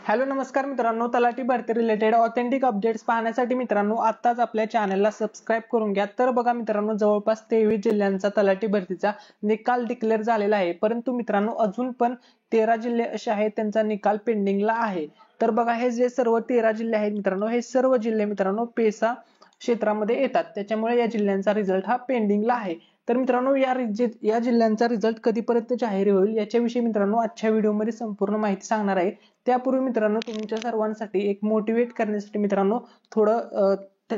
Hello नमस्कार मित्रांनो, तलाठी भरती रिलेटेड ऑथेंटिक अपडेट्स पाहण्यासाठी मित्रांनो आत्ताच आपल्या चॅनलला सबस्क्राइब करून घ्या। तर बघा मित्रांनो, जवळपास 23 जिल्ह्यांचा तलाठी भरतीचा निकाल डिक्लेअर झालेला आहे, परंतु मित्रांनो अजून पण 13 जिल्हे असे आहेत त्यांचा निकाल पेंडिंगला आहे। तर बघा, हे जे सर्व 13 जिल्हे आहेत मित्रांनो, हे सर्व जिल्हे मित्रांनो पेसा क्षेत्रामध्ये येतात, त्याच्यामुळे या जिल्ह्यांचा रिझल्ट हा पेंडिंगला आहे। तर मित्रांनो या जिल्ह्यांचा रिझल्ट कधीपर्यंत जाहीर होईल याच्याविषयी मित्रांनो आजच्या व्हिडिओमध्ये संपूर्ण माहिती सांगणार आहे। त्यापूर्वी मित्रांनो तुमच्या सर्वांसाठी एक मोटिवेट करण्यासाठी मित्रांनो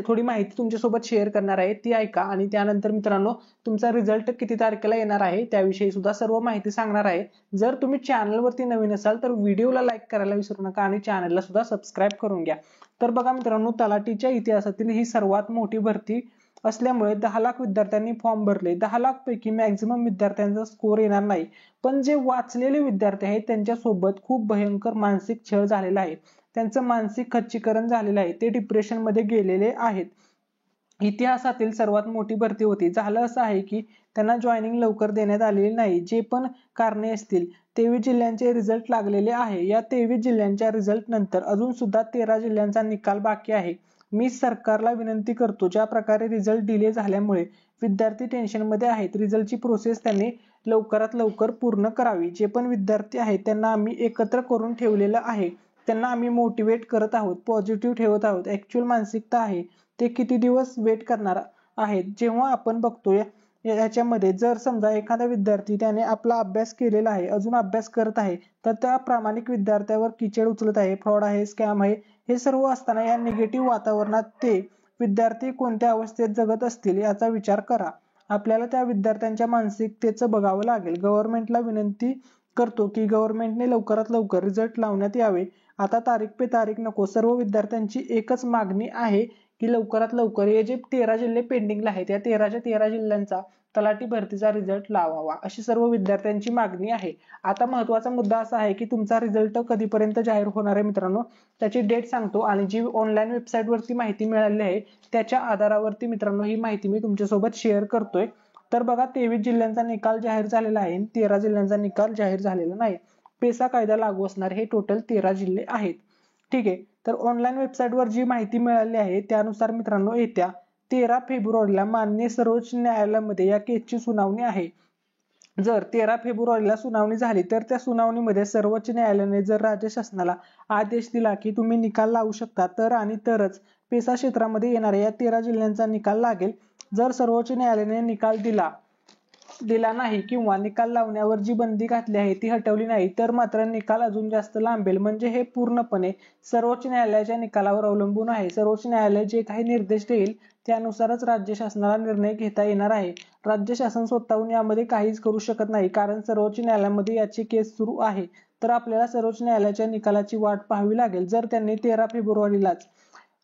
थोडी माहिती तुमच्यासोबत शेअर करणार आहे, ती ऐका। आणि त्यानंतर मित्रांनो तुमचा रिझल्ट किती तारखेला येणार आहे त्याविषयी सुद्धा सर्व माहिती सांगणार आहे। जर तुम्ही चॅनलवरती नवीन असाल तर व्हिडिओला लाईक करायला विसरू नका आणि चॅनलला सुद्धा सबस्क्राइब करून घ्या। तर बघा मित्रांनो, तलाठीच्या इतिहासातील ही सर्वात मोठी भरती असल्यामुळे 10 लाख विद्यार्थ्यांनी फॉर्म भरले। 10 लाख पैकी मॅक्झिमम विद्यार्थ्यांचा स्कोर येणार नाही, पण जे वाचलेले विद्यार्थी आहेत त्यांच्यासोबत खूप भयंकर मानसिक छळ झालेला आहे, त्यांचं मानसिक खच्चीकरण झालेलं आहे, ते डिप्रेशन मध्ये गेलेले आहेत। इतिहासातील सर्वात मोठी भरती होती। झालं असं आहे की त्यांना जॉईनिंग लवकर देण्यात आलेली नाही, जे पण कारणे असतील। 23 जिल्ह्यांचे रिझल्ट लागलेले आहे। या 23 जिल्ह्यांच्या रिझल्ट नंतर अजून सुद्धा 13 जिल्ह्यांचा निकाल बाकी आहे। मी सरकारला विनंती करतो, ज्या प्रकारे रिझल्ट डिले झाल्यामुळे विद्यार्थी टेन्शन मध्ये आहेत, रिझल्टची प्रोसेस त्यांनी लवकरात लवकर पूर्ण करावी। जे पण विद्यार्थी आहेत त्यांना आम्ही एकत्र करून ठेवलेलं आहे, त्यांना आम्ही मोटिवेट करत आहोत, पॉझिटिव्ह ठेवत आहोत। ऍक्च्युअल मानसिकता आहे ते किती दिवस वेट करणार आहेत। जेव्हा आपण बघतोय याच्यामध्ये जर समजा एखादा विद्यार्थी त्याने आपला अभ्यास केलेला आहे, अजून अभ्यास करत आहे, तर त्या प्रामाणिक विद्यार्थ्यावर कीचड उचलत आहे, फ्रॉड आहे, स्कॅम आहे, हे सर्व असताना या निगेटिव्ह वातावरणात ते विद्यार्थी कोणत्या अवस्थेत जगत असतील याचा विचार करा। आपल्याला त्या विद्यार्थ्यांच्या मानसिकतेचं बघावं लागेल। गव्हर्नमेंटला विनंती करतो की गव्हर्नमेंटने लवकरात लवकर रिझल्ट लावण्यात यावे। आता तारीख पे तारीख नको, सर्व विद्यार्थ्यांची एकच मागणी आहे की लवकरात लवकर हे जे 13 जिल्हे पेंडिंगला आहेत या 13च्या 13 जिल्ह्यांचा तलाठी भरतीचा रिझल्ट लावावा, अशी सर्व विद्यार्थ्यांची मागणी आहे। आता महत्त्वाचा मुद्दा असा आहे की तुमचा रिझल्ट कधीपर्यंत जाहीर होणार आहे मित्रांनो, त्याची डेट सांगतो। आणि जी ऑनलाईन वेबसाईट वरती माहिती मिळाली आहे त्याच्या आधारावरती मित्रांनो ही माहिती मी तुमच्यासोबत शेअर करतोय। तर बघा, 23 जिल्ह्यांचा निकाल जाहीर झालेला आहे, 13 जिल्ह्यांचा निकाल जाहीर झालेला नाही। पेसा कायदा लागू असणार हे टोटल 13 जिल्हे आहेत, ठीक आहे। तर ऑनलाईन वेबसाईटवर जी माहिती मिळाली आहे त्यानुसार मित्रांनो येत्या 13 फेब्रुवारीला माननीय सर्वोच्च न्यायालयामध्ये या केसची सुनावणी आहे। जर 13 फेब्रुवारीला सुनावणी झाली तर त्या सुनावणीमध्ये सर्वोच्च न्यायालयाने जर राज्य शासनाला आदेश दिला की तुम्ही निकाल लावू शकता, तर आणि तरच पेसा क्षेत्रामध्ये येणाऱ्या या 13 जिल्ह्यांचा निकाल लागेल। जर सर्वोच्च न्यायालयाने निकाल दिला नाही किंवा निकाल लावण्यावर जी बंदी घातली आहे ती हटवली नाही, तर मात्र निकाल अजून जास्त लांबेल। म्हणजे हे पूर्णपणे सर्वोच्च न्यायालयाच्या निकालावर अवलंबून आहे। सर्वोच्च न्यायालय जे काही निर्देश देईल त्यानुसारच राज्य शासनाला निर्णय घेता येणार आहे। राज्य शासन स्वतःहून यामध्ये काहीच करू शकत नाही, कारण सर्वोच्च न्यायालयामध्ये याची केस सुरू आहे। तर आपल्याला सर्वोच्च न्यायालयाच्या निकालाची वाट पाहावी लागेल। जर त्यांनी 13 फेब्रुवारीलाच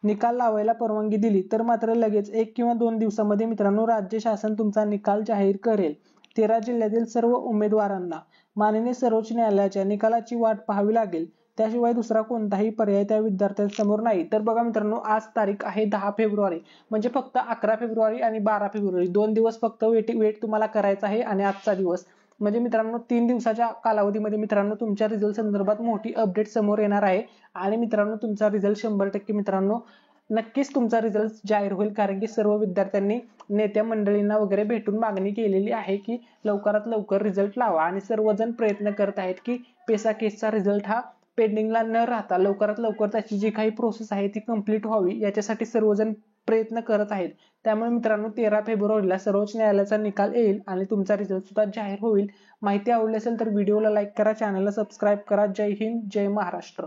निकाल लावायला परवानगी दिली तर मात्र लगेच 1 किंवा 2 दिवसामध्ये मित्रांनो राज्य शासन तुमचा निकाल जाहीर करेल। 13 जिल्ह्यातील सर्व उमेदवारांना माननीय सर्वोच्च न्यायालयाच्या निकालाची वाट पाहावी लागेल, त्याशिवाय दुसरा कोणताही पर्याय त्या विद्यार्थ्यांसमोर नाही। तर बघा मित्रांनो, आज तारीख आहे 10 फेब्रुवारी, म्हणजे फक्त 11 फेब्रुवारी आणि 12 फेब्रुवारी 2 दिवस फक्त वेट तुम्हाला करायचा आहे। आणि आजचा दिवस म्हणजे मित्रांनो 3 दिवसाच्या कालावधीमध्ये मित्रांनो तुमच्या रिझल्ट संदर्भात मोठी अपडेट समोर येणार आहे। आणि मित्रांनो तुमचा रिझल्ट 100% मित्रांनो नक्कीच तुमचा रिझल्ट जाहीर होईल, कारण की सर्व विद्यार्थ्यांनी नेत्या मंडळींना वगैरे भेटून मागणी केलेली आहे की लवकरात लवकर रिझल्ट लावा। आणि सर्वजण प्रयत्न करत आहेत की पेसा केसचा रिझल्ट हा पेंडिंगला न राहता लवकरात लवकर त्याची जी काही प्रोसेस आहे ती कंप्लीट व्हावी, याच्यासाठी सर्वजण प्रयत्न करत आहेत। त्यामुळे मित्रांनो 13 फेब्रुवारीला सर्वोच्च न्यायालयाचा निकाल येईल आणि तुमचा रिझल्ट सुद्धा जाहीर होईल। माहिती आवडली असेल तर व्हिडिओला लाईक करा, चॅनलला सबस्क्राइब करा। जय हिंद, जय महाराष्ट्र।